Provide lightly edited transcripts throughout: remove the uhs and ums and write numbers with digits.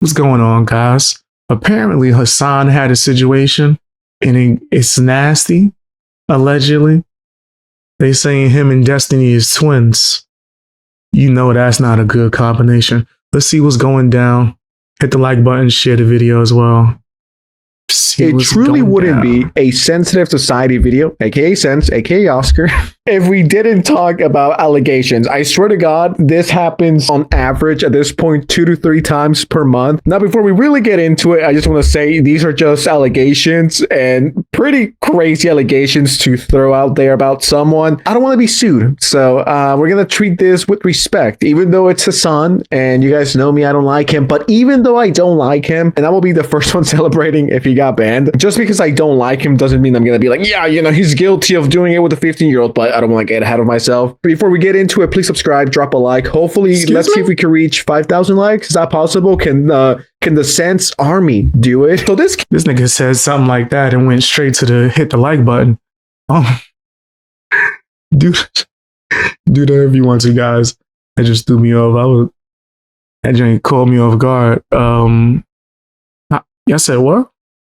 What's going on, guys? Apparently, Hasan had a situation, and it's nasty. Allegedly, they saying him and Destiny is twins. You know that's not a good combination. Let's see what's going down. Hit the like button, share the video as well. It truly wouldn't be a sensitive society video, aka Sense, aka Oscar, if we didn't talk about allegations. I swear to God, this happens on average at this point 2 to 3 times per month. Now, before we really get into it, I just want to say these are just allegations and pretty crazy allegations to throw out there about someone. I don't want to be sued, so we're going to treat this with respect, even though it's Hasan, and you guys know me, I don't like him, but even though I don't like him, and I will be the first one celebrating if he got banned, just because I don't like him doesn't mean I'm going to be like, yeah, you know, he's guilty of doing it with a 15-year-old, but I don't want to get ahead of myself. Before we get into it, please subscribe, drop a like. Hopefully, let's see if we can reach 5,000 likes. Is that possible? Can the Sense army do it? So this nigga said something like that and went straight to the hit the like button. Oh, do that if you want to, guys. That just threw me off. That just caught me off guard. Y'all said what?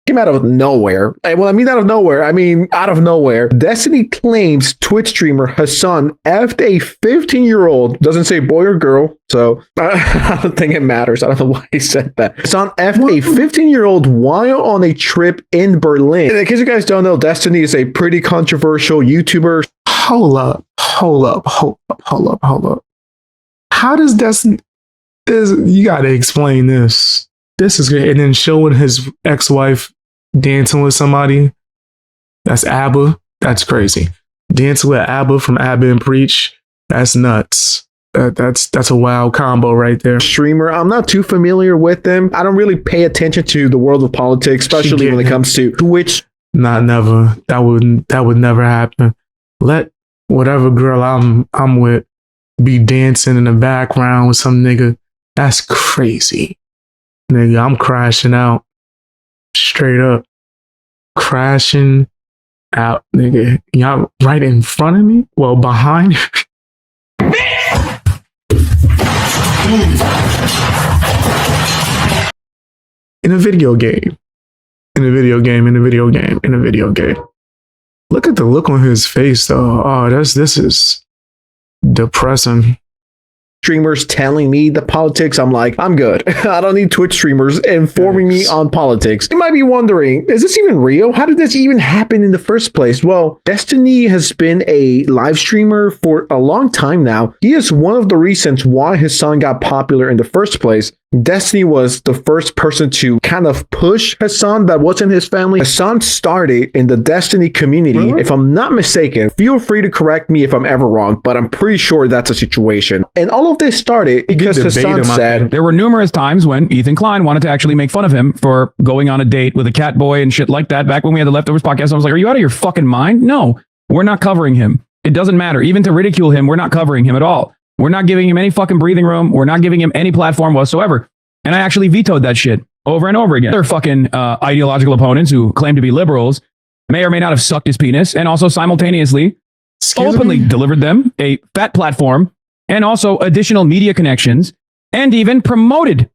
Came out of nowhere. Well, I mean out of nowhere. Destiny claims Twitch streamer Hasan effed a 15-year-old. Doesn't say boy or girl, so I don't think it matters. I don't know why he said that. Hasan effed a 15-year-old while on a trip in Berlin. In case you guys don't know, Destiny is a pretty controversial YouTuber. Hold up. How does Destiny... You gotta explain this. This is good. And then showing his ex-wife dancing with somebody. That's ABBA. That's crazy. Dancing with ABBA from ABBA and Preach. That's nuts. That's a wild combo right there. Streamer. I'm not too familiar with them. I don't really pay attention to the world of politics, especially when it comes to Twitch. Never. That would never happen. Let whatever girl I'm with be dancing in the background with some nigga. That's crazy. Nigga, I'm crashing out. Straight up. Crashing out, nigga. Y'all right in front of me? Well, behind. In a video game. Look at the look on his face, though. Oh, this is depressing. Streamers telling me the politics, I'm like, I'm good. I don't need Twitch streamers informing me on politics. You might be wondering, is this even real? How did this even happen in the first place? Well, Destiny has been a live streamer for a long time now. He is one of the reasons why his son got popular in the first place. Destiny was the first person to kind of push Hasan that wasn't his family. Hasan started in the Destiny community. Really? If I'm not mistaken, feel free to correct me if I'm ever wrong, but I'm pretty sure that's a situation. And all of this started because Hasan said... There were numerous times when Ethan Klein wanted to actually make fun of him for going on a date with a cat boy and shit like that. Back when we had the Leftovers podcast, I was like, are you out of your fucking mind? No, we're not covering him. It doesn't matter. Even to ridicule him, we're not covering him at all. We're not giving him any fucking breathing room. We're not giving him any platform whatsoever. And I actually vetoed that shit over and over again. Other fucking ideological opponents who claim to be liberals may or may not have sucked his penis and also simultaneously openly delivered them a fat platform and also additional media connections and even promoted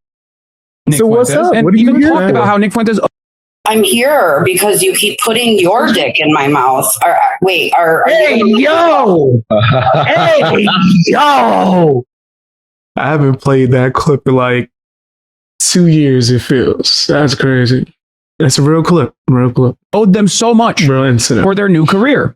Nick Fuentes. What's up? And even talked about how Nick Fuentes... I'm here because you keep putting your dick in my mouth. Hey, yo! Hey, yo! I haven't played that clip in like 2 years, it feels. That's crazy. That's a real clip. Owed them so much real incident for their new career.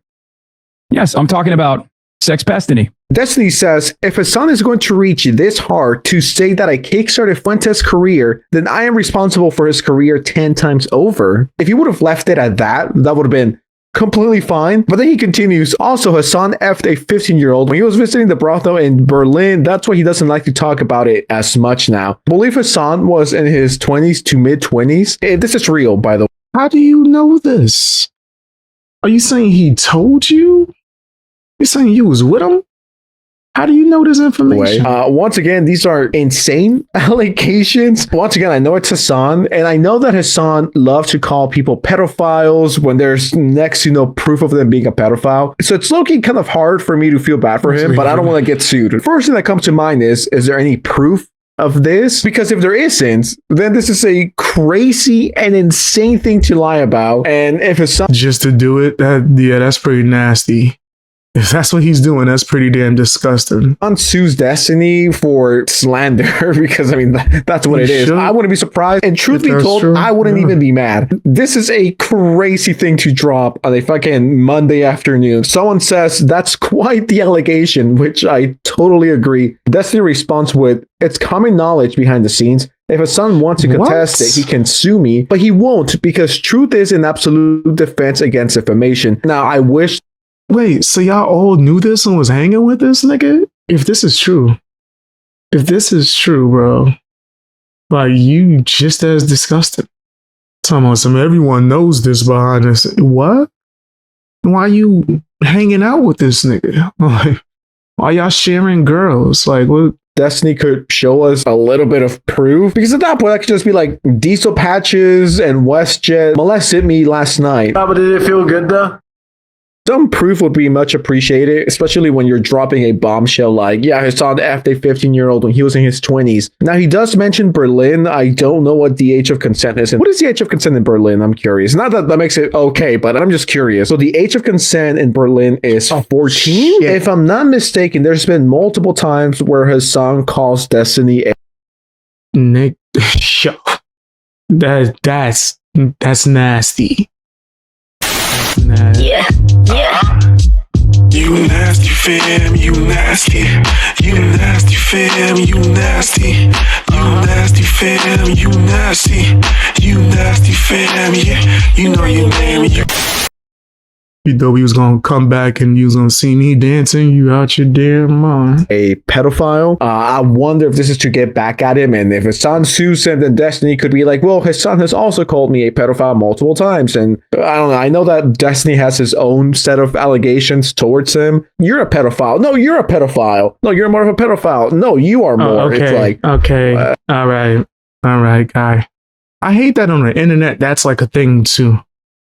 Yes, I'm talking about Sex Destiny. Destiny says, if Hasan is going to reach this hard to say that I kickstarted Fuentes' career, then I am responsible for his career 10 times over. If he would have left it at that, that would have been completely fine. But then he continues, also Hasan effed a 15-year-old when he was visiting the brothel in Berlin. That's why he doesn't like to talk about it as much now. I believe Hasan was in his 20s to mid-20s. This is real, by the way. How do you know this? Are you saying he told you? You're saying you was with him? How do you know this information? Once again, these are insane allegations. Once again, I know it's Hasan, and I know that Hasan loves to call people pedophiles when there's next to no proof of them being a pedophile. So it's low-key kind of hard for me to feel bad for him, but I don't want to get sued. First thing that comes to mind is there any proof of this? Because if there isn't, then this is a crazy and insane thing to lie about. And if his son just to do it, that's pretty nasty. If that's what he's doing, that's pretty damn disgusting. sues Destiny for slander, because I mean, that's what it is. I wouldn't be surprised. And truth be told, I wouldn't even be mad. This is a crazy thing to drop on a fucking Monday afternoon. Someone says that's quite the allegation, which I totally agree. Destiny responds with, it's common knowledge behind the scenes. If a son wants to contest it, he can sue me, but he won't, because truth is an absolute defense against defamation. Now, I wish. Wait, so y'all all knew this and was hanging with this nigga? If this is true, bro, like, you just as disgusting. Talking about some everyone knows this behind us. What? Why you hanging out with this nigga? Like, why y'all sharing girls? Like, what? Destiny could show us a little bit of proof, because at that point, I could just be like, Diesel Patches and WestJet molested me last night. But did it feel good though? Some proof would be much appreciated, especially when you're dropping a bombshell like, yeah, Hasan effed a 15-year-old when he was in his 20s. Now, he does mention Berlin. I don't know what the age of consent is. What is the age of consent in Berlin? I'm curious. Not that makes it okay, but I'm just curious. So the age of consent in Berlin is 14? If I'm not mistaken, there's been multiple times where Hasan calls Destiny a... Nick, that's nasty. Yeah. You nasty fam, you nasty. You nasty fam, you nasty. You nasty fam, you nasty. You nasty fam, yeah. You know your name. You thought he was gonna come back and you was gonna see me dancing? You out your damn mind. A pedophile. I wonder if this is to get back at him, and if Hasan sues him, then Destiny could be like, well, his son has also called me a pedophile multiple times. And I don't know. I know that Destiny has his own set of allegations towards him. You're a pedophile. No, you're a pedophile. No, you're more of a pedophile. No, you are more. Okay. It's like, okay. All right, guy. I hate that on the internet. That's like a thing too.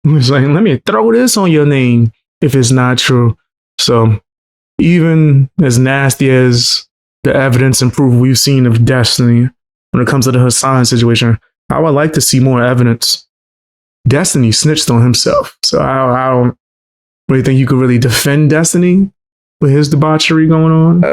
It's like, let me throw this on your name if it's not true. So even as nasty as the evidence and proof we've seen of Destiny when it comes to the Hasan situation, I would like to see more evidence. Destiny snitched on himself. So I don't really think you could really defend Destiny with his debauchery going on.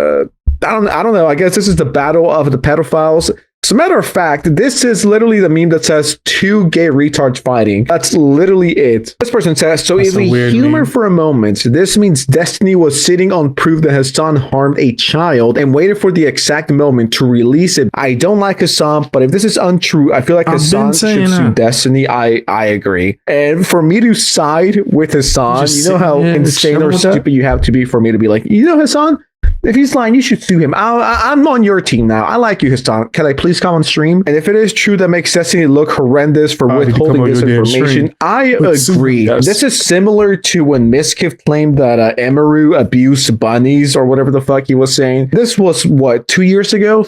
I don't know. I guess this is the battle of the pedophiles. As a matter of fact, this is literally the meme that says two gay retards fighting. That's literally it. This person says, so if we humor meme for a moment, this means Destiny was sitting on proof that Hasan harmed a child and waited for the exact moment to release it. I don't like Hasan, but if this is untrue, I feel like Hasan should sue Destiny. I agree. And for me to side with Hasan, you know how insane or stupid you have to be for me to be like, you know, Hasan, if he's lying, you should sue him. I'm on your team now. I like you, Hasan. Can I please come on stream? And if it is true that makes Destiny look horrendous for withholding this information, I agree. This is similar to when Miskiff claimed that Emaru abused bunnies or whatever the fuck he was saying. This was, what, 3 years ago?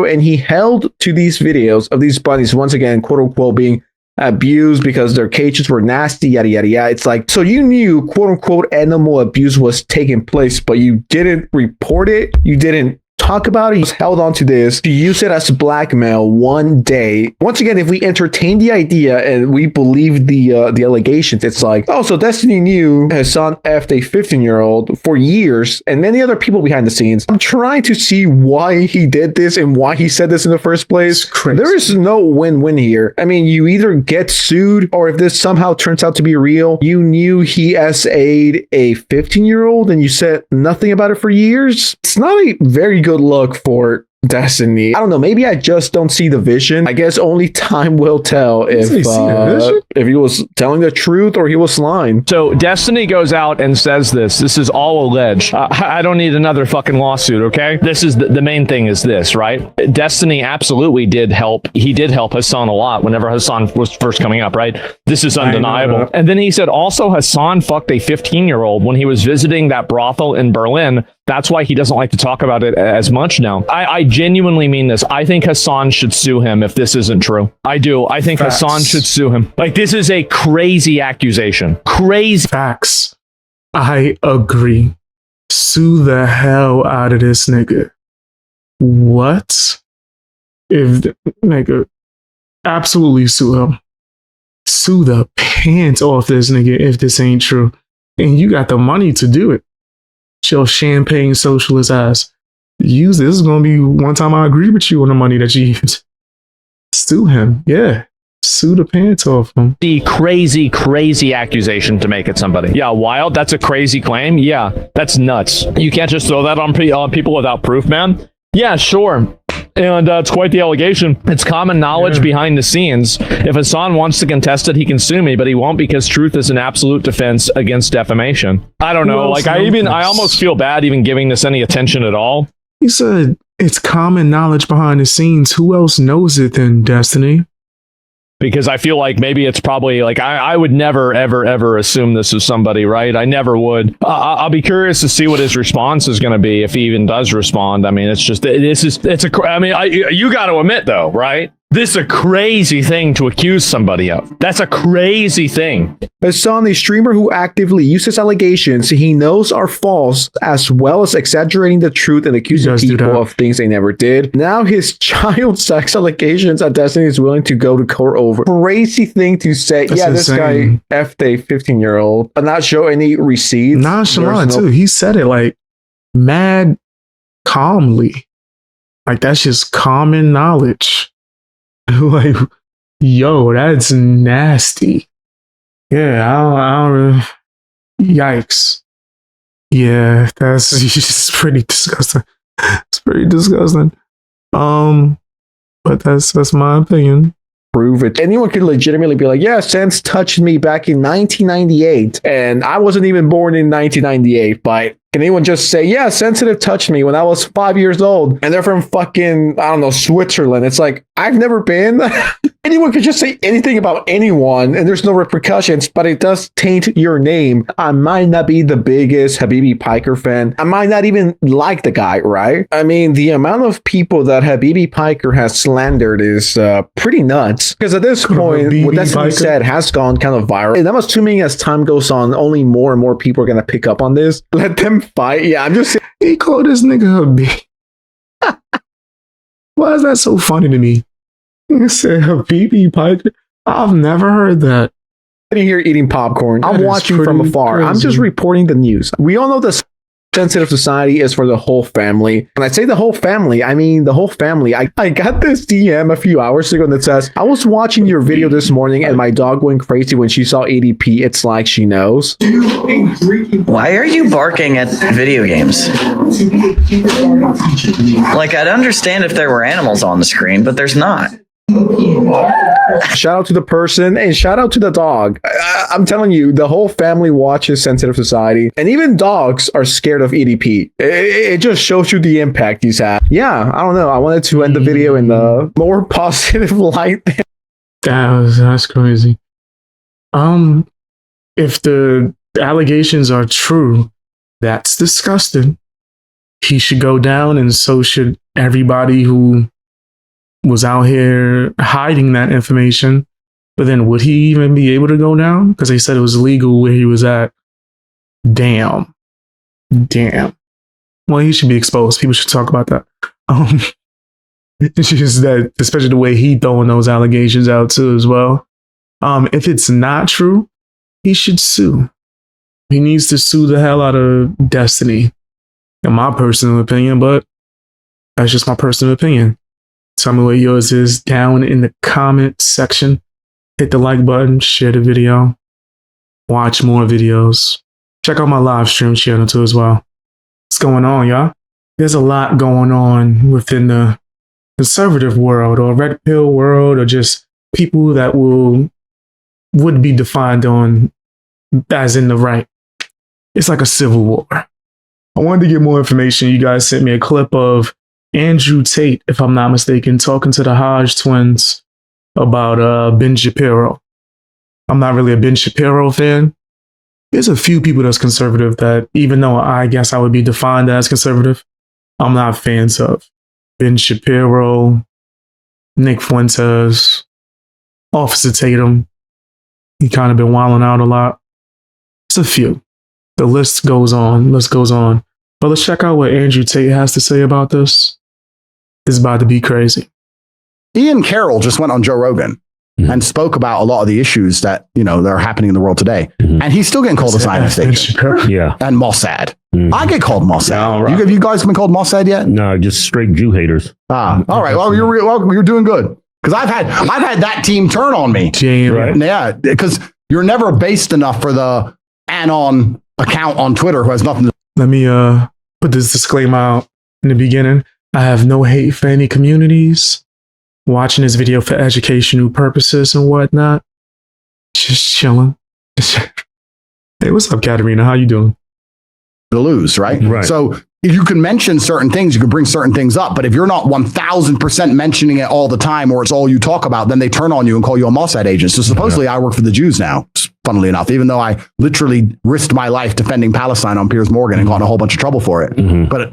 And he held to these videos of these bunnies, once again, quote unquote, being abused because their cages were nasty, yada yada yada. It's like, so you knew quote unquote animal abuse was taking place, but you didn't report it, you didn't talk about it, you held on to this to use it as blackmail one day. Once again, if we entertain the idea and we believe the allegations, it's like, oh, so Destiny knew Hasan effed a 15-year-old for years and many other people behind the scenes. I'm trying to see why he did this and why he said this in the first place. There is no win-win here. I mean, you either get sued, or if this somehow turns out to be real, you knew he SA'd a 15-year-old and you said nothing about it for years. It's not a very good look for Destiny. I don't know, maybe I just don't see the vision. I guess only time will tell if he was telling the truth or he was lying. So Destiny goes out and says this is all alleged. I don't need another fucking lawsuit, okay? This is the main thing is this, right? Destiny absolutely did help. He did help Hasan a lot whenever Hasan was first coming up, right? This is undeniable. And then he said also Hasan fucked a 15-year-old when he was visiting that brothel in Berlin. That's why he doesn't like to talk about it as much now. I genuinely mean this. I think Hasan should sue him if this isn't true. I do. I think Hasan should sue him. Like, this is a crazy accusation. Crazy. Facts. I agree. Sue the hell out of this nigga. What? if nigga, absolutely sue him. Sue the pants off this nigga if this ain't true. And you got the money to do it. Your champagne socialist ass. Use this. This is gonna be one time I agree with you on the money that you use. Sue him. Yeah. Sue the pants off him. The crazy accusation to make at somebody. Yeah, wild. That's a crazy claim. Yeah, that's nuts. You can't just throw that on people without proof, man. Yeah, sure. And it's quite the allegation. It's common knowledge behind the scenes. If Hasan wants to contest it, he can sue me, but he won't because truth is an absolute defense against defamation. I don't know. Like I almost feel bad even giving this any attention at all. He said it's common knowledge behind the scenes. Who else knows it than Destiny? Because I feel like maybe it's probably like I would never, ever assume this is somebody, right? I never would. I'll be curious to see what his response is going to be if he even does respond. I mean, you got to admit though, right? This is a crazy thing to accuse somebody of. That's a crazy thing. Hasan, a streamer who actively uses allegations he knows are false, as well as exaggerating the truth and accusing people of things they never did. Now his child sex allegations at Destiny is willing to go to court over. Crazy thing to say. That's insane. This guy effed a 15-year-old, but not show any receipts. Nonchalant too. He said it like mad calmly. Like that's just common knowledge. Like, yo, that's nasty. Yeah, I don't yikes. Yeah, that's just pretty disgusting. It's pretty disgusting. But that's my opinion. Prove it. Anyone could legitimately be like, yeah, Sense touched me back in 1998, and I wasn't even born in 1998, but can anyone just say, yeah, Sensitive touched me when I was 5 years old, and they're from fucking, I don't know, Switzerland? It's like, I've never been. Anyone could just say anything about anyone, and there's no repercussions, but it does taint your name. I might not be the biggest Habibi Piker fan. I might not even like the guy, right? I mean, the amount of people that Habibi Piker has slandered is pretty nuts. Because at this point, what Destiny said has gone kind of viral. And I'm assuming as time goes on, only more and more people are going to pick up on this. Let them fight. Yeah, I'm just saying. He called this nigga Habibi. Why is that so funny to me? He said Habibi Piker. I've never heard that. Sitting here eating popcorn. I'm watching from afar. Crazy. I'm just reporting the news. We all know this sensitive society is for the whole family. When I say the whole family, I mean the whole family. I got this DM a few hours ago that says, I was watching your video this morning and my dog went crazy when she saw ADP. It's like she knows. Why are you barking at video games? Like, I'd understand if there were animals on the screen, but there's not. Shout out to the person and shout out to the dog. I'm telling you, the whole family watches Sensitive Society, and even dogs are scared of EDP. It just shows you the impact he's had. Yeah, I don't know. I wanted to end the video in the more positive light. That's crazy. If the allegations are true, that's disgusting. He should go down, and so should everybody who was out here hiding that information. But then would he even be able to go down? Because they said it was legal where he was at. Damn. Well, he should be exposed. People should talk about that. It's just that, especially the way he throwing those allegations out too as well. If it's not true, he should sue. He needs to sue the hell out of Destiny, in my personal opinion, but that's just my personal opinion. Tell me what yours is down in the comment section. Hit the like button, share the video, watch more videos. Check out my live stream channel too as well. What's going on, y'all? There's a lot going on within the conservative world or red pill world, or just people that would be defined on as in the right. It's like a civil war. I wanted to get more information. You guys sent me a clip of Andrew Tate, if I'm not mistaken, talking to the Hodge twins about Ben Shapiro. I'm not really a Ben Shapiro fan. There's a few people that's conservative that, even though I guess I would be defined as conservative, I'm not fans of. Ben Shapiro, Nick Fuentes, Officer Tatum. He kind of been wilding out a lot. It's a few. The list goes on. But let's check out what Andrew Tate has to say about this. It's about to be crazy. Ian Carroll just went on Joe Rogan and spoke about a lot of the issues that, that are happening in the world today. And he's still getting called a Zionist agent. Yeah. And Mossad. I get called Mossad. right. Have you guys been called Mossad yet? No, just straight Jew haters. All right. Well, you're doing good. Because I've had that team turn on me. Right. Yeah, because you're never based enough for the Anon account on Twitter who has nothing to. Let me put this disclaimer out in the beginning. I have no hate for any communities. Watching this video for educational purposes and whatnot. Just chilling. Hey, what's up, Katerina? How you doing? To lose, right? Right. So if you can mention certain things, you can bring certain things up. But if you're not 1000% mentioning it all the time, or it's all you talk about, then they turn on you and call you a Mossad agent. So supposedly I work for the Jews now, funnily enough, even though I literally risked my life defending Palestine on Piers Morgan and got in a whole bunch of trouble for it. But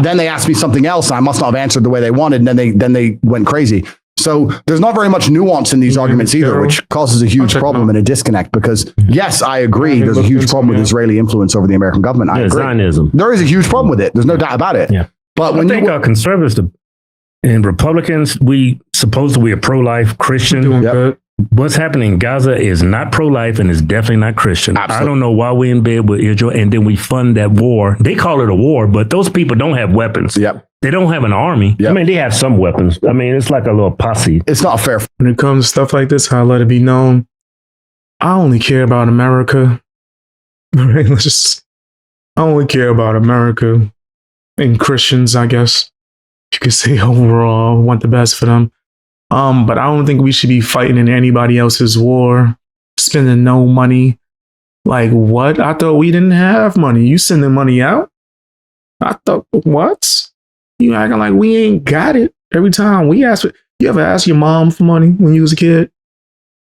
then they asked me something else, and I must not have answered the way they wanted, and then they went crazy. So there's not very much nuance in these arguments either, which causes a huge problem and a disconnect. Because yes, I agree, there's a huge problem with Israeli influence over the American government. I agree. Zionism. There is a huge problem with it. There's no doubt about it. Yeah. But I when think our conservatives and Republicans, we are pro-life Christian. Doing good. What's happening in Gaza is not pro-life and is definitely not Christian. Absolutely. I don't know why we're in bed with Israel and then we fund that war. They call it a war, but those people don't have weapons. Yep. They don't have an army. Yep. I mean, they have some weapons. I mean, it's like a little posse. It's not fair. When it comes to stuff like this, I let it be known. I only care about America. Right? I only care about America and Christians, I guess. You could say overall, I want the best for them. But I don't think we should be fighting in anybody else's war, spending no money. Like, what? I thought we didn't have money. You sending money out? I thought, what? You acting like we ain't got it. Every time we ask, you ever ask your mom for money when you was a kid?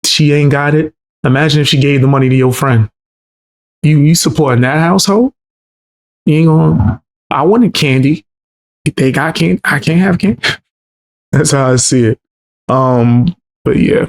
She ain't got it. Imagine if she gave the money to your friend. You supporting that household? You ain't gonna. I wanted candy. If they got candy, I can't have candy. That's how I see it. But yeah.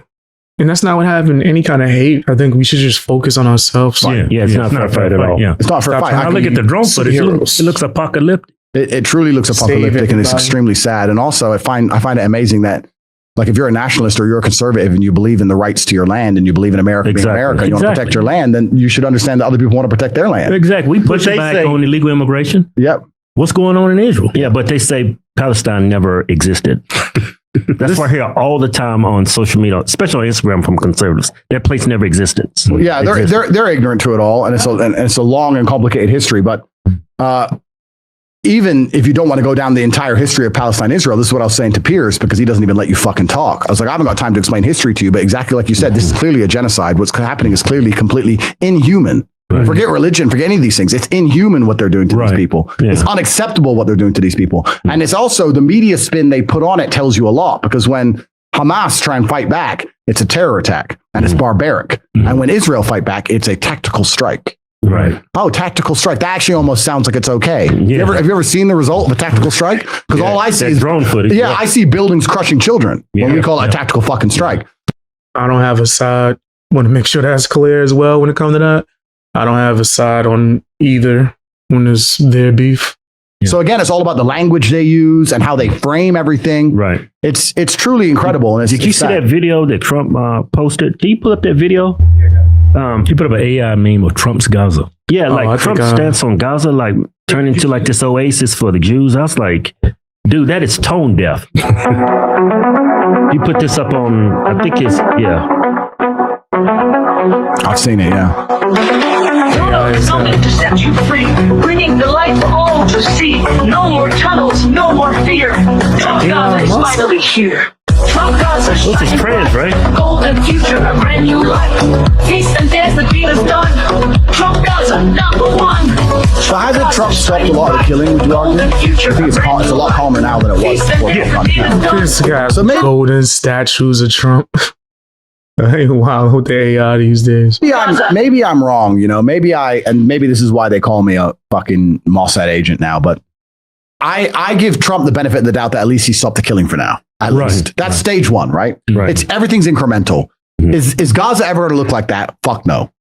And that's not what having any kind of hate. I think we should just focus on ourselves. Yeah, it's not a fair fight at all. Yeah. It's not for a fight. I look at the drone footage. It looks apocalyptic. It truly looks apocalyptic, and it's extremely sad. And also, I find it amazing that, like, if you're a nationalist or you're a conservative and you believe in the rights to your land and you believe in America being America, and you want to protect your land, then you should understand that other people want to protect their land. Exactly. We push back on illegal immigration. Yep. What's going on in Israel? Yeah, but they say Palestine never existed. That's why I hear all the time on social media, especially on Instagram, from conservatives. That place never existed. Yeah, they're ignorant to it all, and it's a long and complicated history. But even if you don't want to go down the entire history of Palestine, Israel, this is what I was saying to Piers, because he doesn't even let you fucking talk. I was like, I haven't got time to explain history to you, but exactly like you said, this is clearly a genocide. What's happening is clearly completely inhuman. Right. Forget religion, forget any of these things. It's inhuman what they're doing to these people. Yeah. It's unacceptable what they're doing to these people. And it's also the media spin they put on it tells you a lot, because when Hamas try and fight back, it's a terror attack and it's barbaric. And when Israel fight back, it's a tactical strike. Right. Oh, tactical strike. That actually almost sounds like it's okay. Yeah. Have you ever seen the result of a tactical strike? Because all I see is drone footage. Yeah, I see buildings crushing children when we call it a tactical fucking strike. I don't have a side. Want to make sure that's clear as well when it comes to that. I don't have a side on either when there's their beef. Yeah. So again, it's all about the language they use and how they frame everything. Right. It's truly incredible. And did you see that video that Trump posted? Can you pull up that video? He put up an AI meme of Trump's Gaza. Yeah, like Trump's stance on Gaza, like turned into like this oasis for the Jews. I was like, dude, that is tone deaf. You put this up on, I think it's, I've seen it, yeah. Coming to set you free, bringing the light for all to see. No more tunnels, no more fear. Trump Gaza is finally here. Trump Gaza is this is trans, right? Golden future, a brand new life. Feast and dance, the deal is done. Trump Gaza, #1. So hasn't Trump stopped a lot of the killing, would you argue? I think it's a lot calmer now than it was before. This guy's golden statues of Trump. I ain't wild with the AI these days. Maybe I'm wrong, maybe this is why they call me a fucking Mossad agent now, but I give Trump the benefit of the doubt that at least he stopped the killing for now. At least. That's stage one, right? Everything's incremental. Is Gaza ever going to look like that? Fuck no.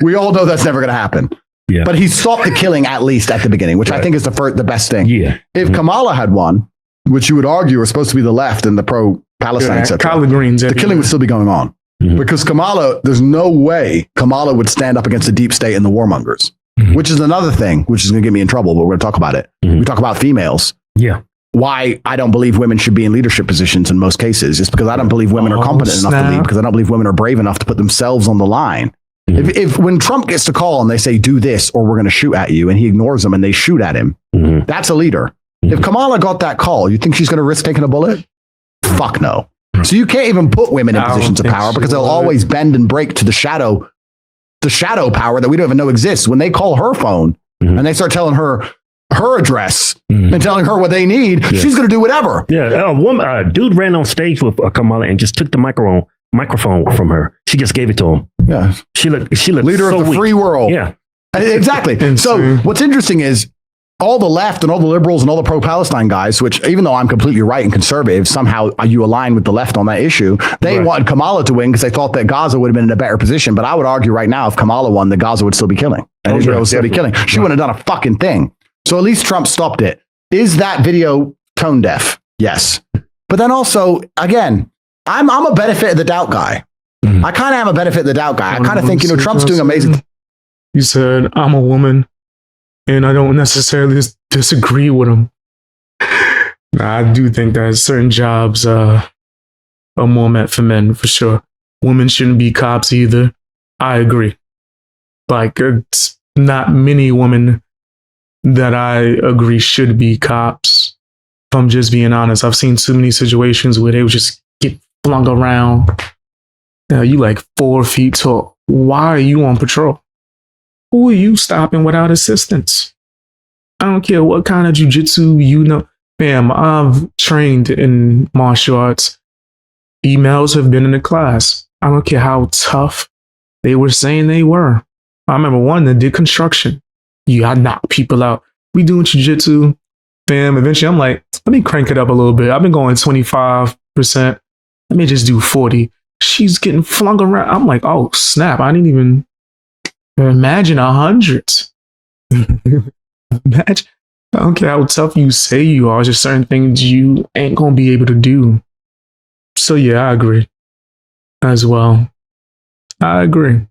We all know that's never going to happen. Yeah. But he stopped the killing at least at the beginning, which I think is the best thing. Yeah. If Kamala had won, which you would argue are supposed to be the left and the pro-Palestine, etc., collard greens, the killing would still be going on. Because Kamala, there's no way Kamala would stand up against the deep state and the warmongers, which is another thing, which is going to get me in trouble, but we're going to talk about it. We talk about females. Yeah. Why I don't believe women should be in leadership positions in most cases. It's because I don't believe women are competent enough to lead, because I don't believe women are brave enough to put themselves on the line. If when Trump gets the call and they say, do this or we're going to shoot at you, and he ignores them and they shoot at him, that's a leader. If Kamala got that call, you think she's going to risk taking a bullet? Fuck no. So you can't even put women in positions of power because they'll always bend and break to the shadow power that we don't even know exists. When they call her phone and they start telling her address and telling her what they need, she's going to do whatever. Yeah, a dude ran on stage with Kamala and just took the microphone from her. She just gave it to him. Yeah, she looked leader so of the weak. free world. Yeah, exactly. So what's interesting is all the left and all the liberals and all the pro-Palestine guys, which even though I'm completely right and conservative, somehow you align with the left on that issue. They wanted Kamala to win because they thought that Gaza would have been in a better position. But I would argue right now, if Kamala won, that Gaza would still be killing and Israel would still be killing. She wouldn't have done a fucking thing. So at least Trump stopped it. Is that video tone deaf? Yes. But then also, again, I'm a benefit of the doubt guy. I kind of am a benefit of the doubt guy. I kind of think, Trump's doing amazing. You said, I'm a woman and I don't necessarily disagree with him. I do think that certain jobs are more meant for men, for sure. Women shouldn't be cops either. I agree. Like, it's not many women that I agree should be cops. If I'm just being honest, I've seen too many situations where they would just get flung around. You like 4 feet tall. Why are you on patrol? Who are you stopping without assistance? I don't care what kind of jujitsu you know. Fam, I've trained in martial arts. Females have been in the class. I don't care how tough they were saying they were. I remember one that did construction. I knock people out. We doing jiu-jitsu. Fam, eventually I'm like, let me crank it up a little bit. I've been going 25%. Let me just do 40. She's getting flung around. I'm like, oh, snap. I didn't even imagine 100. Imagine. I don't care how tough you say you are. Just certain things you ain't going to be able to do. So yeah, I agree as well. I agree.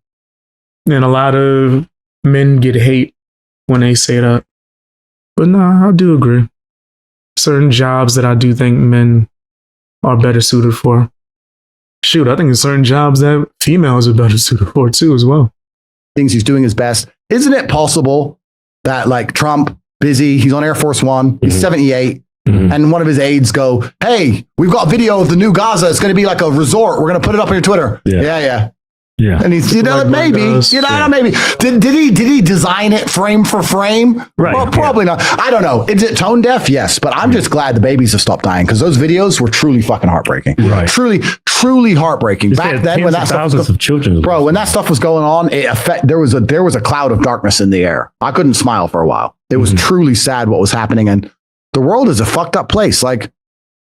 And a lot of men get hate when they say that. But no, I do agree. Certain jobs that I do think men are better suited for. Shoot, I think there's certain jobs that females are better suited for too as well. Things he's doing his best. Isn't it possible that like Trump, busy, he's on Air Force One, he's 78, and one of his aides go, hey, we've got video of the new Gaza. It's going to be like a resort. We're going to put it up on your Twitter. Yeah. And he's, maybe, maybe. Did he design it frame for frame? Right. Well, probably not. I don't know. Is it tone deaf? Yes. But I'm just glad the babies have stopped dying because those videos were truly fucking heartbreaking. Right. Truly heartbreaking. Back then when that thousands of children, when that stuff was going on, there was a cloud of darkness in the air. I couldn't smile for a while. It was truly sad what was happening. And the world is a fucked up place. Like,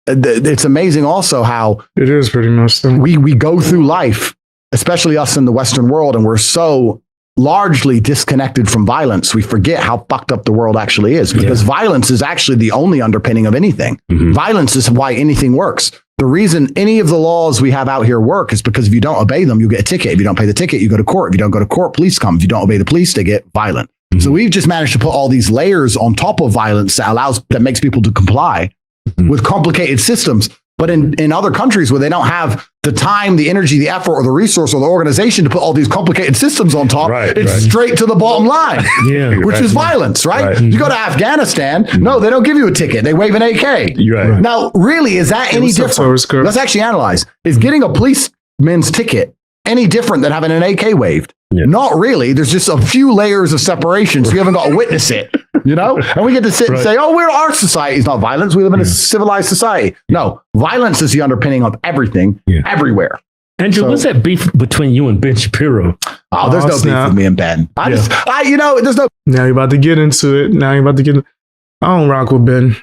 it's amazing also how it is pretty much. We go through life, especially us in the Western world, and we're so largely disconnected from violence. We forget how fucked up the world actually is because violence is actually the only underpinning of anything. Violence is why anything works. The reason any of the laws we have out here work is because if you don't obey them, you get a ticket. If you don't pay the ticket, you go to court. If you don't go to court, police come. If you don't obey the police, they get violent. So we've just managed to put all these layers on top of violence that makes people to comply with complicated systems. But in other countries where they don't have the time, the energy, the effort, or the resource, or the organization to put all these complicated systems on top, it's straight to the bottom line, which is violence, right? You go to Afghanistan, no, they don't give you a ticket. They wave an AK. Now, really, is that any different? Let's actually analyze. Is getting a policeman's ticket any different than having an AK waved? Not really. There's just a few layers of separation, so you haven't got to witness it. And we get to sit and say, oh, our society is not violence. We live in a civilized society. No, violence is the underpinning of everything, everywhere. Andrew, what's that beef between you and Ben Shapiro? Oh, there's no beef with me and Ben. There's no. Now you're about to get into it. I don't rock with Ben.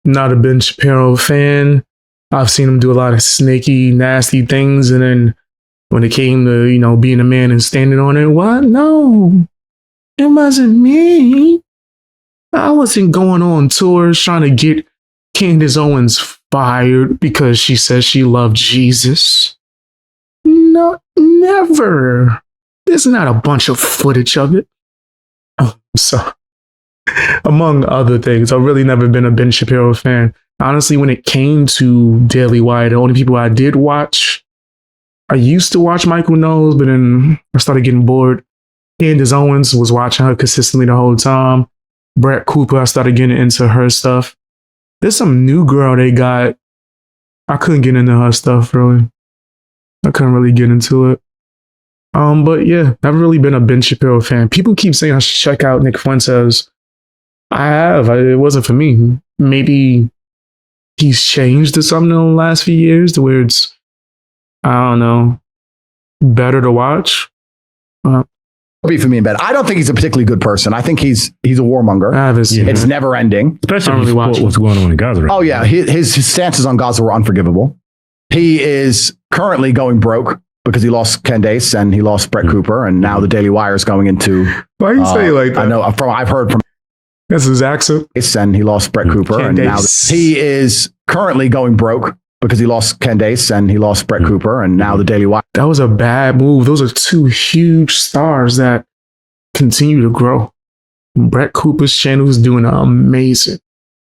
Not a Ben Shapiro fan. I've seen him do a lot of snaky, nasty things. And then when it came to, being a man and standing on it, what? No, it wasn't me. I wasn't going on tours trying to get Candace Owens fired because she says she loved Jesus. No, never. There's not a bunch of footage of it. Oh, so, among other things, I've really never been a Ben Shapiro fan. Honestly, when it came to Daily Wire, the only people I did watch, I used to watch Michael Knowles, but then I started getting bored. Candace Owens was watching her consistently the whole time. Brett Cooper, I started getting into her stuff. There's some new girl they got. I couldn't get into her stuff, really. I couldn't really get into it. But yeah, never really been a Ben Shapiro fan. People keep saying I should check out Nick Fuentes. I have. It wasn't for me. Maybe he's changed to something in the last few years to where it's, I don't know, better to watch. Be for me in bed. I don't think he's a particularly good person. I think he's a warmonger. It's never ending. Especially what's going on in Gaza. Right? Oh yeah, his stances on Gaza were unforgivable. He is currently going broke because he lost Candace and he lost Brett Cooper, and now the Daily Wire is going into. Why you say it like that? I know. I've heard from. That's his accent. And he lost Brett Cooper, and now he is currently going broke because he lost Candace and he lost Brett Cooper, and now the Daily Wire. That was a bad move. Those are two huge stars that continue to grow. Brett Cooper's channel is doing amazing.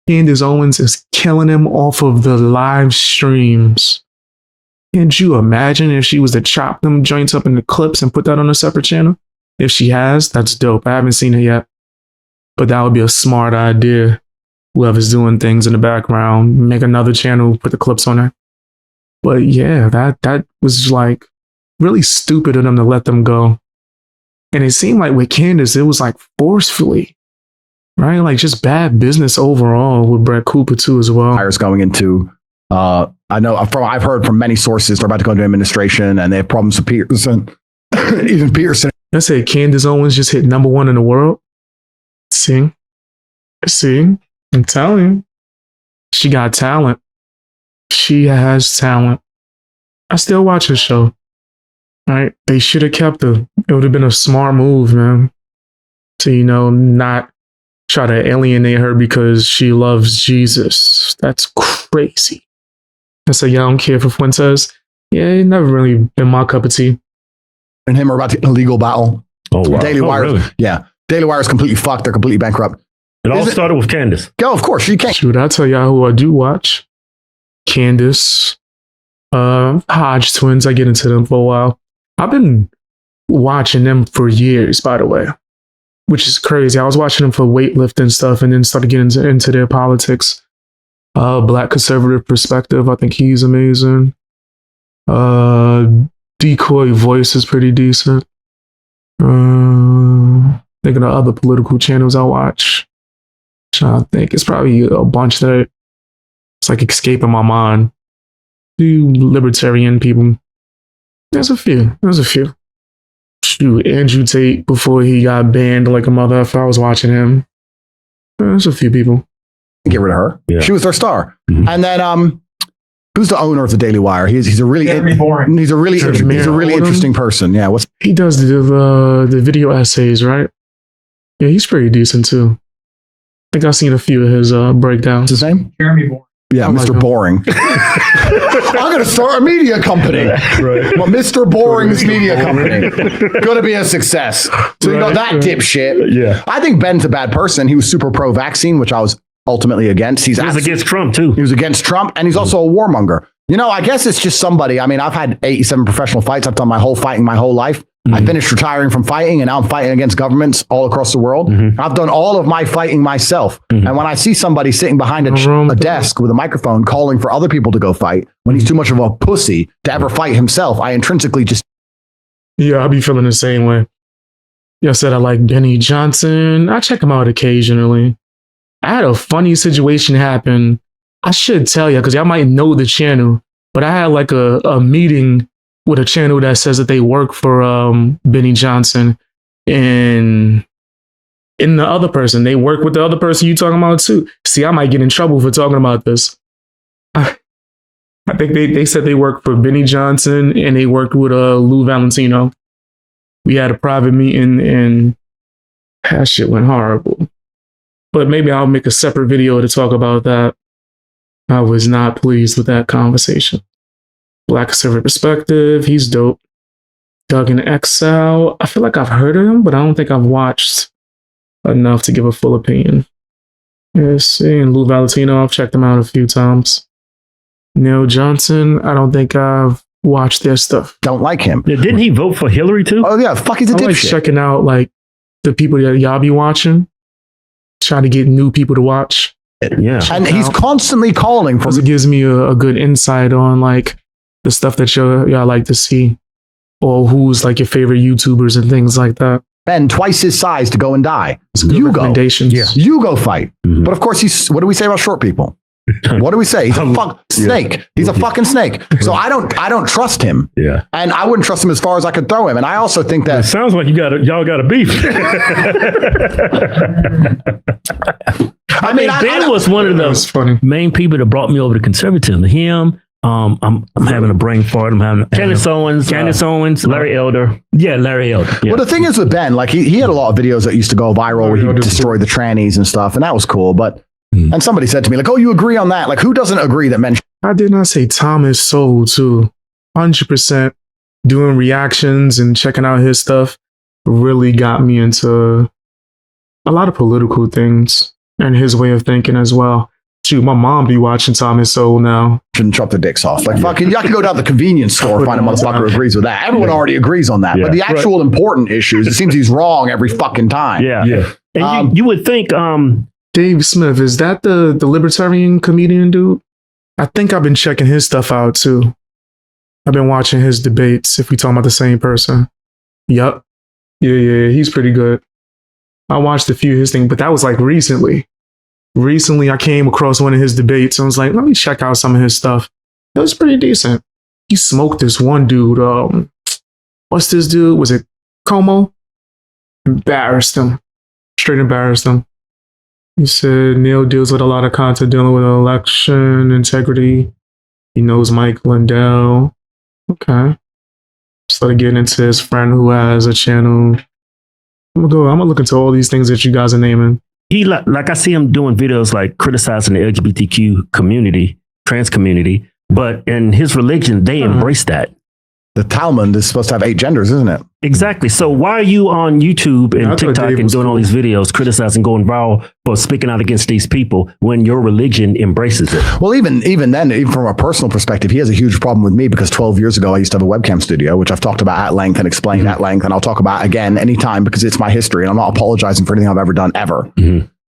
Candace Owens is killing him off of the live streams. Can't you imagine if she was to chop them joints up into clips and put that on a separate channel? If she has, that's dope. I haven't seen it yet. But that would be a smart idea. Whoever's doing things in the background, make another channel, put the clips on there. But yeah, that was like really stupid of them to let them go. And it seemed like with Candace, it was like forcefully, right? Like just bad business overall with Brett Cooper too as well. Is going into, I've heard from many sources they're about to go into administration and they have problems with Peterson. Even Peterson. I say Candace Owens just hit #1 in the world. See, I'm telling you, she got talent. She has talent. I still watch her show. Right? They should have kept her. It would have been a smart move, man. To, not try to alienate her because she loves Jesus. That's crazy. I say, yeah, I don't care for Fuentes. Yeah, it never really been my cup of tea. And him are about to get a legal battle. Oh, wow. Daily Wire. Really? Yeah. Daily Wire is completely fucked. They're completely bankrupt. It all started with Candace. Oh, of course. She can't. Should I tell y'all who I do watch? Candace. Hodge twins. I get into them for a while. I've been watching them for years, by the way, which is crazy. I was watching them for weightlifting stuff and then started getting into their politics. Black conservative perspective. I think he's amazing. Decoy voice is pretty decent. Thinking of other political channels I watch. I think it's probably a bunch that it's like escaping my mind. Do libertarian people. There's a few. Shoot, Andrew Tate before he got banned like a mother. If I was watching him, there's a few people. Get rid of her. Yeah. She was their star. Mm-hmm. And then who's the owner of the Daily Wire? He's a really interesting person. Yeah, he does the video essays, right? Yeah, he's pretty decent too. I think I've seen a few of his breakdowns. What's his name? Jeremy Boring. Yeah, Mr. Boring. I'm going to start a media company. Right. Well, Mr. Boring's media company. Going to be a success. So you got that dipshit. Yeah. I think Ben's a bad person. He was super pro-vaccine, which I was ultimately against. He was against Trump, too. He was against Trump, and he's also a warmonger. I guess it's just somebody. I mean, I've had 87 professional fights. I've done my whole fighting my whole life. Mm-hmm. I finished retiring from fighting, and now I'm fighting against governments all across the world. Mm-hmm. I've done all of my fighting myself. Mm-hmm. And when I see somebody sitting behind a desk with a microphone calling for other people to go fight, when he's too much of a pussy to ever fight himself, I intrinsically just... Yeah, I'll be feeling the same way. Yeah, I said I like Benny Johnson. I check him out occasionally. I had a funny situation happen. I should tell you, because y'all might know the channel, but I had like a meeting with a channel that says that they work for Benny Johnson, and the other person, they work with the other person you talking about too. See, I might get in trouble for talking about this. I think they said they work for Benny Johnson and they worked with Lou Valentino. We had a private meeting and that shit went horrible. But maybe I'll make a separate video to talk about that. I was not pleased with that conversation. Black Conservative Perspective, he's dope. Doug in Exile, I feel like I've heard of him, but I don't think I've watched enough to give a full opinion. Let's see, and Lou Valentino, I've checked him out a few times. Neil Johnson, I don't think I've watched their stuff. Don't like him. Yeah, didn't he vote for Hillary too? Oh yeah, fuck, he's a I like dipshit. checking out like the people that y'all be watching, trying to get new people to watch. Yeah, and he's constantly calling for. It gives me a good insight on like the stuff that y'all like to see, or who's like your favorite YouTubers and things like that. Ben, twice his size to go and die. You go. Yeah. You go fight. But of course, what do we say about short people? What do we say? He's a snake. He's a fucking snake. So I don't trust him. Yeah. And I wouldn't trust him as far as I could throw him. And I also think that it sounds like y'all got a beef. I mean, Ben was one of those main people that brought me over to conservatism. Him. I'm having a brain fart. I'm having Candace Owens, Larry Elder. Yeah, Larry Elder. Yeah. Well, the thing is with Ben, like he had a lot of videos that used to go viral where he would destroy the trannies and stuff, and that was cool. But and somebody said to me, like, "Oh, you agree on that? Like, who doesn't agree that men?" I did not say Thomas Sowell too. 100% doing reactions and checking out his stuff really got me into a lot of political things and his way of thinking as well. Shoot, my mom be watching Thomas Sowell now. Shouldn't chop the dicks off. Like, fucking, y'all can go down to the convenience store and find a motherfucker who agrees with that. Everyone already agrees on that. But the actual important issues, it seems he's wrong every fucking time. Yeah. And you would think Dave Smith, is that the libertarian comedian dude? I think I've been checking his stuff out too. I've been watching his debates, if we talking about the same person. Yup. Yeah, he's pretty good. I watched a few of his things, but that was like recently. Recently, I came across one of his debates and was like, let me check out some of his stuff. It was pretty decent. He smoked this one dude. What's this dude? Was it Como? Embarrassed him. Straight embarrassed him. He said Neil deals with a lot of content dealing with election integrity. He knows Mike Lindell. Okay. Started getting into his friend who has a channel. I'm gonna look into all these things that you guys are naming. He like I see him doing videos like criticizing the LGBTQ community, trans community, but in his religion, they embrace that. The Talmud is supposed to have 8 genders, isn't it? Exactly. So why are you on YouTube and TikTok and doing all these videos, criticizing, going viral for speaking out against these people when your religion embraces it? Well, even then, even from a personal perspective, he has a huge problem with me because 12 years ago, I used to have a webcam studio, which I've talked about at length and explained at length. And I'll talk about again anytime because it's my history and I'm not apologizing for anything I've ever done ever.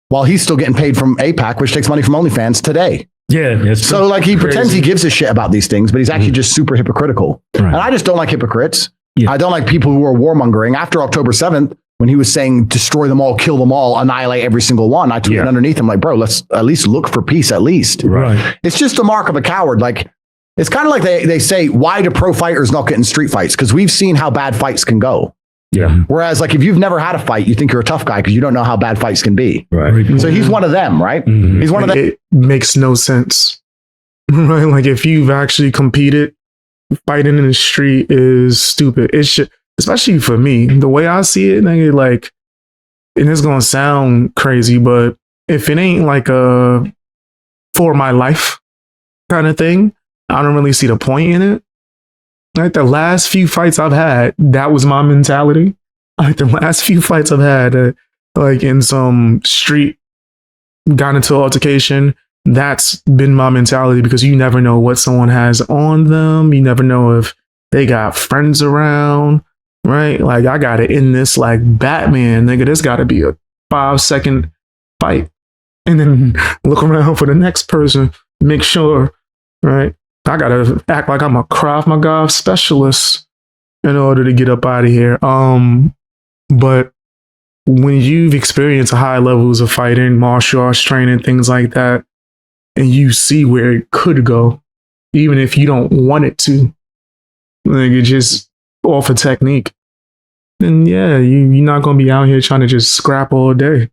While he's still getting paid from APAC, which takes money from OnlyFans today. Yeah. So like he pretends he gives a shit about these things, but he's actually just super hypocritical. Right. And I just don't like hypocrites. Yeah. I don't like people who are warmongering. After October 7th, when he was saying destroy them all, kill them all, annihilate every single one, I tweeted underneath him like, bro, let's at least look for peace at least. Right. It's just a mark of a coward. Like it's kind of like they say, why do pro fighters not get in street fights? Because we've seen how bad fights can go. Yeah. Whereas like if you've never had a fight, you think you're a tough guy because you don't know how bad fights can be. Right. So he's one of them, right? He's one of them. It makes no sense. Right? Like if you've actually competed, fighting in the street is stupid. It should, especially for me, the way I see it, nigga, like, and it's gonna sound crazy, but if it ain't like a for my life kind of thing, I don't really see the point in it. Like the last few fights I've had, that was my mentality. Like the last few fights I've had, like in some street, got into an altercation. That's been my mentality because you never know what someone has on them. You never know if they got friends around, right? Like I got to end this like Batman, nigga. This got to be a 5-second fight, and then look around for the next person. Make sure, right? I got to act like I'm a Krav Maga specialist in order to get up out of here. But when you've experienced high levels of fighting, martial arts training, things like that, and you see where it could go, even if you don't want it to, like it just off a technique, then yeah, you're not going to be out here trying to just scrap all day.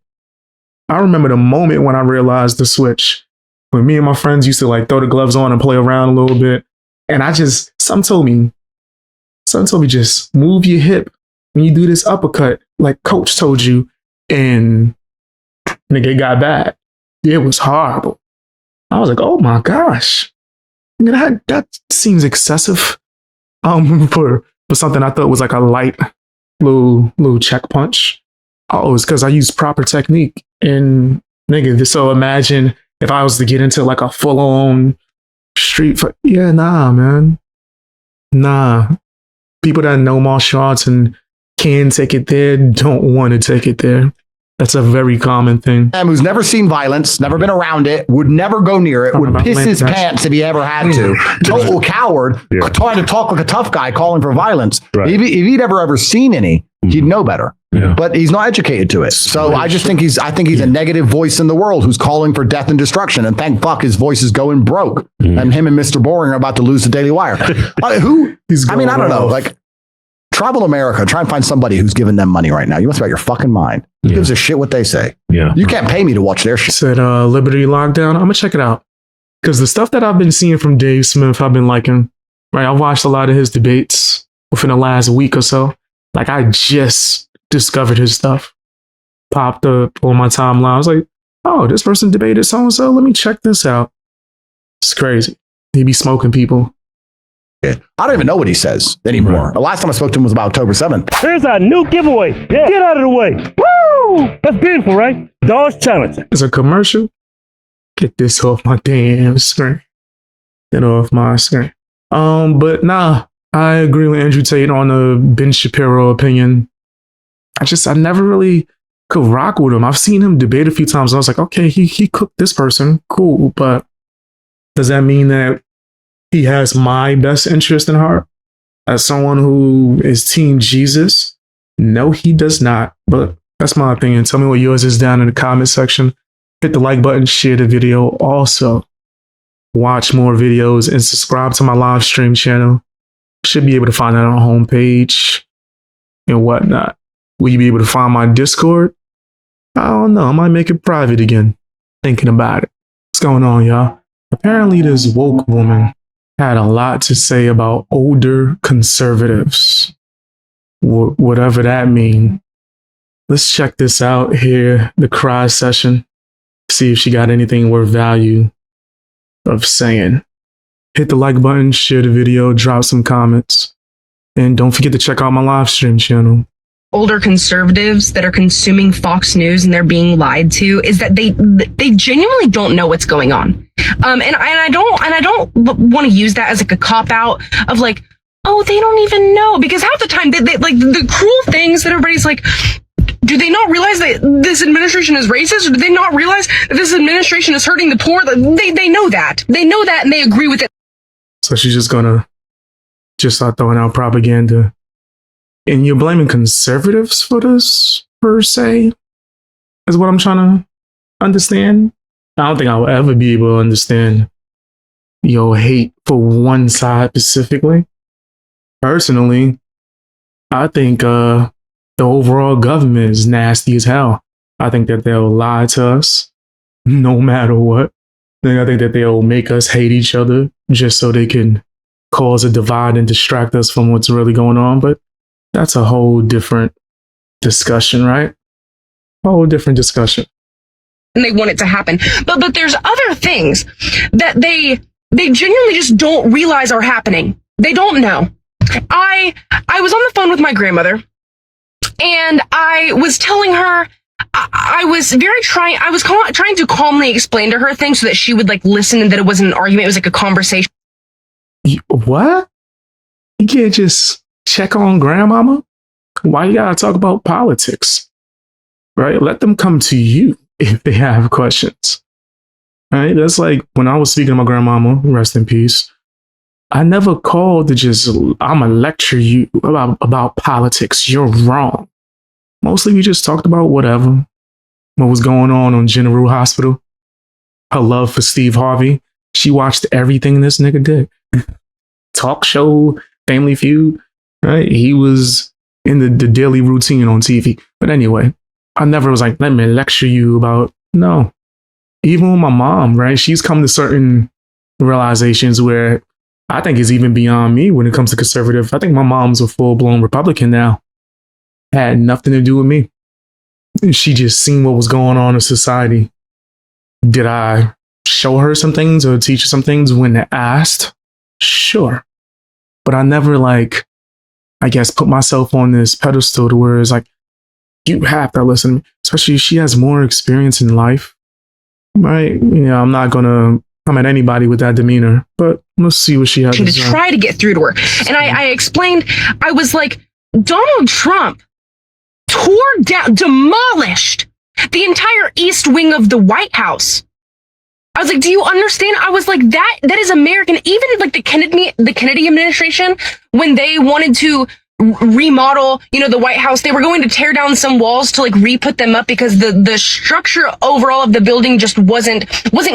I remember the moment when I realized the switch, when me and my friends used to like throw the gloves on and play around a little bit. And some told me just move your hip when you do this uppercut, like coach told you, and nigga, it got bad. It was horrible. I was like, oh my gosh, that seems excessive. For something I thought was like a light little check punch. Oh, it's because I used proper technique. And nigga, so imagine if I was to get into like a full on street fight. Yeah, nah, man. Nah. People that know martial arts and can take it there don't want to take it there. That's a very common thing. Who's never seen violence, never been around it, would never go near it, would piss his pants if he ever had to. Total coward, trying to talk like a tough guy, calling for violence. Right. If he'd ever seen any, he'd know better. Yeah. But he's not educated to it. So I just think he's a negative voice in the world who's calling for death and destruction. And thank fuck his voice is going broke. And him and Mr. Boring are about to lose the Daily Wire. I don't know. Like, travel America, try and find somebody who's giving them money right now. You must be out your fucking mind. Who gives a shit what they say? Yeah. You can't pay me to watch their shit. Said Liberty Lockdown. I'm gonna check it out. Because the stuff that I've been seeing from Dave Smith, I've been liking. Right. I've watched a lot of his debates within the last week or so. Like, I just discovered his stuff. Popped up on my timeline. I was like, oh, this person debated so-and-so. Let me check this out. It's crazy. He be smoking people. I don't even know what he says anymore. Right. The last time I spoke to him was about October 7th. Here's a new giveaway. Yeah. Get out of the way. Woo! That's beautiful, right? Dodge Challenge. It's a commercial. Get this off my damn screen. Get off my screen. But nah, I agree with Andrew Tate on the Ben Shapiro opinion. I never really could rock with him. I've seen him debate a few times. And I was like, okay, he cooked this person. Cool. But does that mean that he has my best interest in heart as someone who is Team Jesus? No, he does not. But that's my opinion. Tell me what yours is down in the comment section. Hit the like button, share the video. Also, watch more videos and subscribe to my live stream channel. Should be able to find that on the homepage and whatnot. Will you be able to find my Discord? I don't know. I might make it private again. Thinking about it. What's going on, y'all? Apparently, this woke woman had a lot to say about older conservatives. Whatever that means. Let's check this out here, the cry session. See if she got anything worth value of saying. Hit the like button, share the video, drop some comments. And don't forget to check out my live stream channel. Older conservatives that are consuming Fox News and they're being lied to is that they genuinely don't know what's going on. And I don't want to use that as like a cop out of like, oh, they don't even know, because half the time they like the cruel things that everybody's like, do they not realize that this administration is racist? Or do they not realize that this administration is hurting the poor? They know that. They know that and they agree with it. So she's just gonna start throwing out propaganda. And you're blaming conservatives for this, per se, is what I'm trying to understand. I don't think I'll ever be able to understand your hate for one side specifically. Personally, I think the overall government is nasty as hell. I think that they'll lie to us no matter what. I think that they'll make us hate each other just so they can cause a divide and distract us from what's really going on. But that's a whole different discussion, right? Whole different discussion. And they want it to happen. But there's other things that they genuinely just don't realize are happening. They don't know. I was on the phone with my grandmother and I was telling her I was trying to calmly explain to her things so that she would like listen and that it wasn't an argument, it was like a conversation. What? You can't just check on grandmama? Why you gotta talk about politics? Right? Let them come to you if they have questions. Right? That's like when I was speaking to my grandmama, rest in peace. I never called to just, I'm gonna lecture you about politics. You're wrong. Mostly we just talked about what was going on General Hospital. Her love for Steve Harvey. She watched everything this nigga did. Talk show, Family Feud. Right? He was in the daily routine on TV. But anyway, I never was like, let me lecture you about, no. Even with my mom, right? She's come to certain realizations where I think is even beyond me when it comes to conservative. I think my mom's a full-blown Republican now. Had nothing to do with me. She just seen what was going on in society. Did I show her some things or teach her some things when asked, sure. But I never like, I guess, put myself on this pedestal to where it's like, you have to listen to me. Especially if she has more experience in life, right? You know, I'm not gonna come at anybody with that demeanor, but let's see what she has to try to get through to her. And I explained, I was like, Donald Trump tore down, demolished the entire east wing of the White House. I was like, do you understand? I was like, that is American. Even like the Kennedy administration, when they wanted to remodel, you know, the White House, they were going to tear down some walls to like re-put them up because the structure overall of the building just wasn't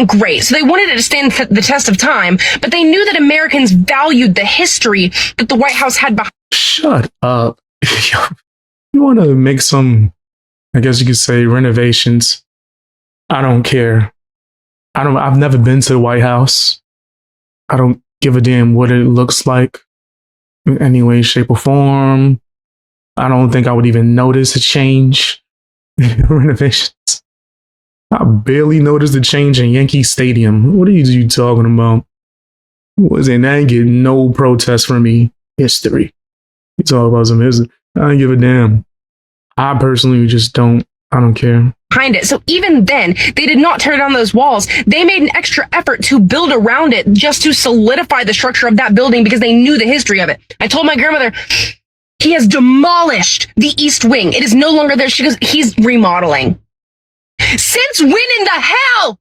great. So they wanted it to stand the test of time, but they knew that Americans valued the history that the White House had behind. Shut up. You want to make some, I guess you could say, renovations. I don't care. I've never been to the White House. I don't give a damn what it looks like in any way, shape, or form. I don't think I would even notice a change in renovations. I barely noticed a change in Yankee Stadium. What are you talking about? And I ain't get no protest from me. History. You talk about some history. I don't give a damn. I personally just don't. I don't care. Behind it. So even then, they did not tear down those walls. They made an extra effort to build around it just to solidify the structure of that building because they knew the history of it. I told my grandmother, he has demolished the East Wing. It is no longer there. She goes, he's remodeling. Since when in the hell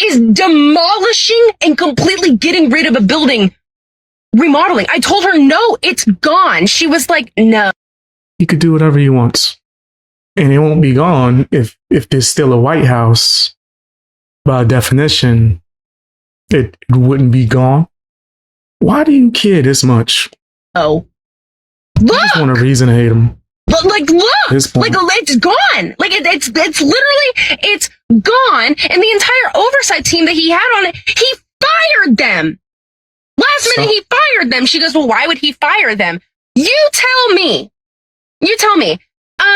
is demolishing and completely getting rid of a building remodeling? I told her, no, it's gone. She was like, no. He could do whatever he wants. And it won't be gone if there's still a White House. By definition, it wouldn't be gone. Why do you care this much? Oh, look! I just want a reason to hate him. Look! Like it's gone. Like it's literally it's gone. And the entire oversight team that he had on it, he fired them. Last minute, he fired them. She goes, well, why would he fire them? You tell me.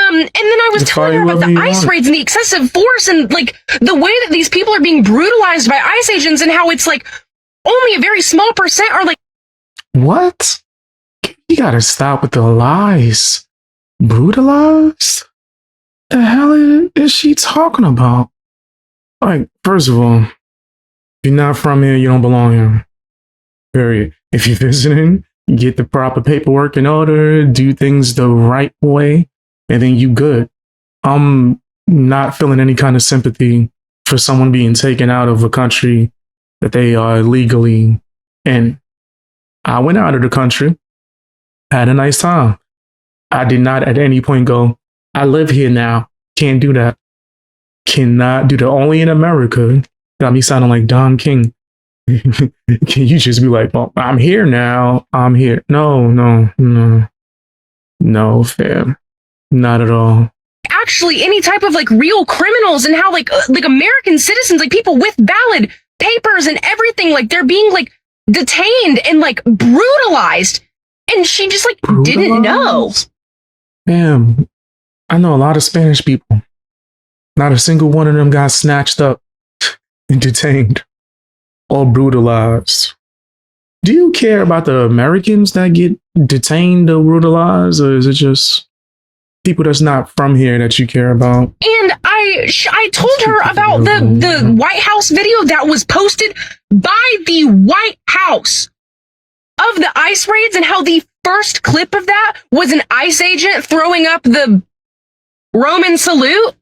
And then I was telling her about the ICE raids and the excessive force and like the way that these people are being brutalized by ICE agents and how it's like only a very small percent are like. What? You gotta stop with the lies. Brutalized? The hell is she talking about? Like, first of all, if you're not from here, you don't belong here. Period. If you're visiting, get the proper paperwork in order, do things the right way. And then you good. I'm not feeling any kind of sympathy for someone being taken out of a country that they are legally in. I went out of the country, had a nice time. I did not at any point go, I live here now. Can't do that. Cannot do that. Only in America. Got me sounding like Don King. Can you just be like, well, I'm here now. I'm here. No, fam. Not at all. Actually, any type of like real criminals and how like American citizens, like people with valid papers and everything, like they're being like detained and like brutalized. And she just like didn't know. Damn, I know a lot of Spanish people. Not a single one of them got snatched up and detained or brutalized. Do you care about the Americans that get detained or brutalized, or is it just people that's not from here that you care about? And I told her about the White House video that was posted by the White House of the ICE raids and how the first clip of that was an ICE agent throwing up the Roman salute.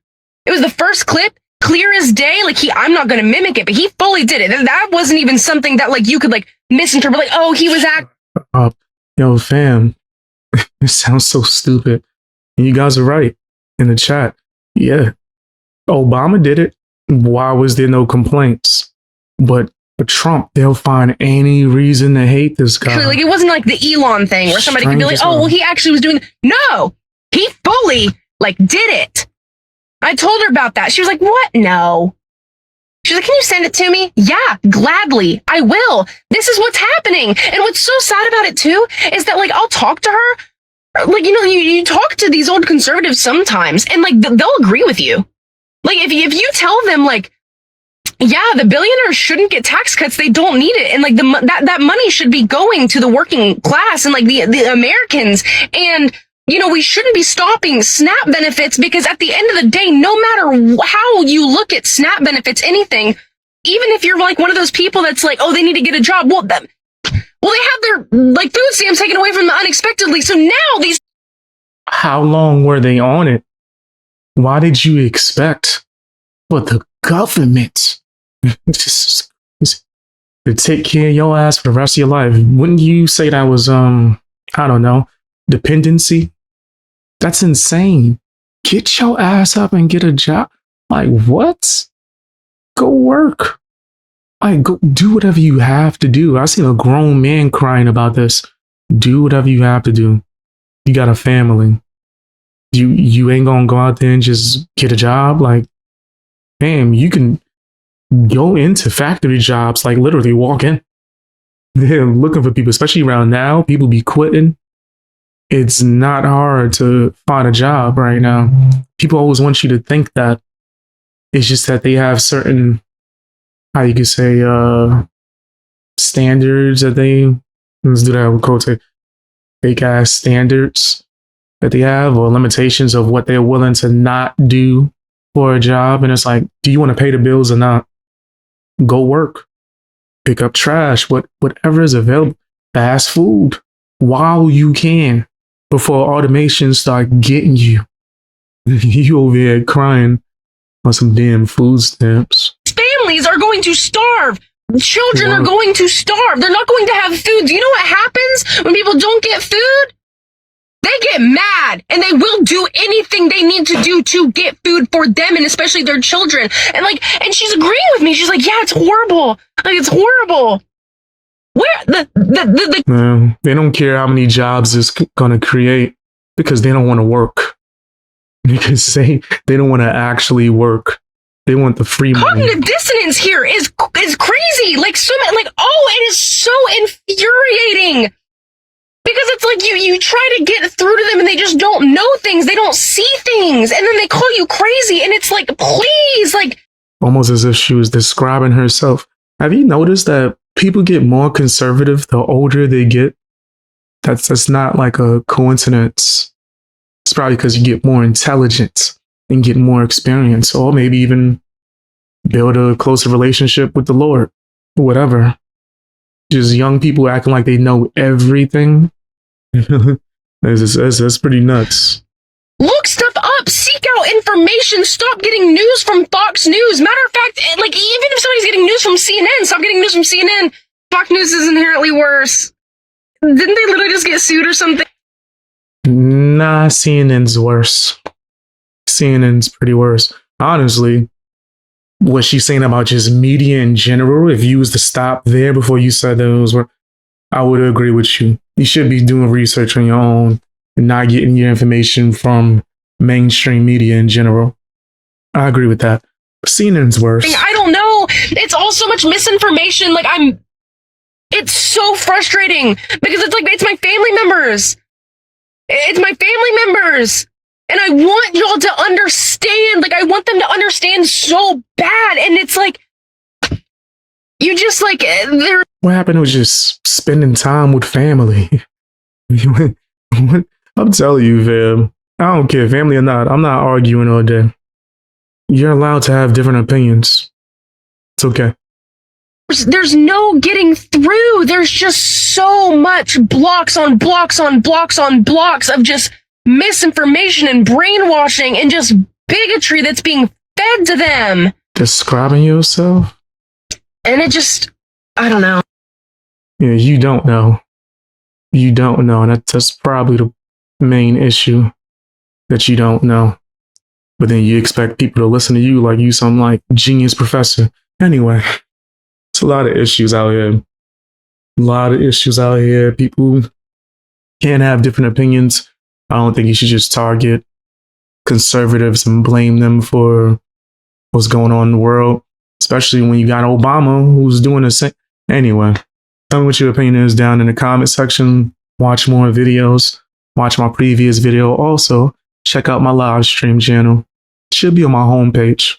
It was the first clip, clear as day. Like I'm not going to mimic it, but he fully did it. That wasn't even something that like you could like misinterpret. Like, oh, he was yo, fam, it sounds so stupid. And you guys are right in the chat. Yeah, Obama did it. Why was there no complaints? But Trump, they'll find any reason to hate this guy. Like it wasn't like the Elon thing where somebody could be like, oh, well, he actually was doing. No, he fully like did it. I told her about that. She was like, what? No. She's like, can you send it to me? Yeah, gladly. I will. This is what's happening. And what's so sad about it too is that like I'll talk to her. Like, you know, you talk to these old conservatives sometimes and like they'll agree with you. Like if you tell them like, Yeah, the billionaires shouldn't get tax cuts. They don't need it. And like that money should be going to the working class and like the Americans. And, you know, we shouldn't be stopping SNAP benefits because at the end of the day, no matter how you look at SNAP benefits, anything, even if you're like one of those people that's like, oh, they need to get a job. Well, they have their like food stamps taken away from them unexpectedly. So now these. How long were they on it? Why did you expect for the government to take care of your ass for the rest of your life? Wouldn't you say that was, I don't know, dependency? That's insane. Get your ass up and get a job. Like, what? Go work. Like, go do whatever you have to do. I seen a grown man crying about this. Do whatever you have to do. You got a family. You ain't gonna go out there and just get a job. Like, damn, you can go into factory jobs, like literally walk in. They're looking for people, especially around now. People be quitting. It's not hard to find a job right now. People always want you to think that. It's just that they have certain, how you could say, standards that let's do that with quote, fake ass standards that they have, or limitations of what they're willing to not do for a job. And it's like, do you want to pay the bills or not? Go work, pick up trash, whatever is available, fast food while you can before automation start getting you. You over here crying on some damn food stamps. Families are going to starve. Children are going to starve. They're not going to have food. Do you know what happens when people don't get food? They get mad and they will do anything they need to do to get food for them and especially their children. And she's agreeing with me. She's like, yeah, it's horrible. Like, it's horrible. Where No, they don't care how many jobs it's going to create because they don't want to work. Because they don't want to actually work. They want the free money. Cognitive dissonance here is crazy. Like, it is so infuriating. Because it's like you try to get through to them and they just don't know things. They don't see things. And then they call you crazy. And it's like, please, like. Almost as if she was describing herself. Have you noticed that people get more conservative the older they get? That's not like a coincidence. It's probably because you get more intelligent and get more experience, or maybe even build a closer relationship with the Lord, whatever. Just young people acting like they know everything. That's pretty nuts. Look stuff up. Seek out information. Stop getting news from Fox News. Matter of fact, like, even if somebody's getting news from CNN, stop getting news from CNN. Fox News is inherently worse. Didn't they literally just get sued or something? Nah, CNN's worse. CNN's pretty worse. Honestly, what she's saying about just media in general, if you was to stop there before you said that it was worse, I would agree with you. You should be doing research on your own and not getting your information from mainstream media in general. I agree with that. CNN's worse. I don't know. It's all so much misinformation. Like, it's so frustrating because it's like, it's my family members. It's my family members. And I want y'all to understand. Like, I want them to understand so bad. And it's like, you just like, they're. What happened was just spending time with family. I'm telling you, fam. I don't care, family or not. I'm not arguing all day. You're allowed to have different opinions. It's okay. There's no getting through. There's just so much blocks on blocks on blocks on blocks of just misinformation and brainwashing and just bigotry that's being fed to them. Describing yourself? And it just, I don't know. Yeah, you don't know. You don't know. And that's probably the main issue, that you don't know. But then you expect people to listen to you like you some like genius professor. Anyway, it's a lot of issues out here. A lot of issues out here. People can't have different opinions. I don't think you should just target conservatives and blame them for what's going on in the world, especially when you got Obama who's doing the same. Anyway, tell me what your opinion is down in the comment section. Watch more videos. Watch my previous video. Also, check out my live stream channel. It should be on my homepage.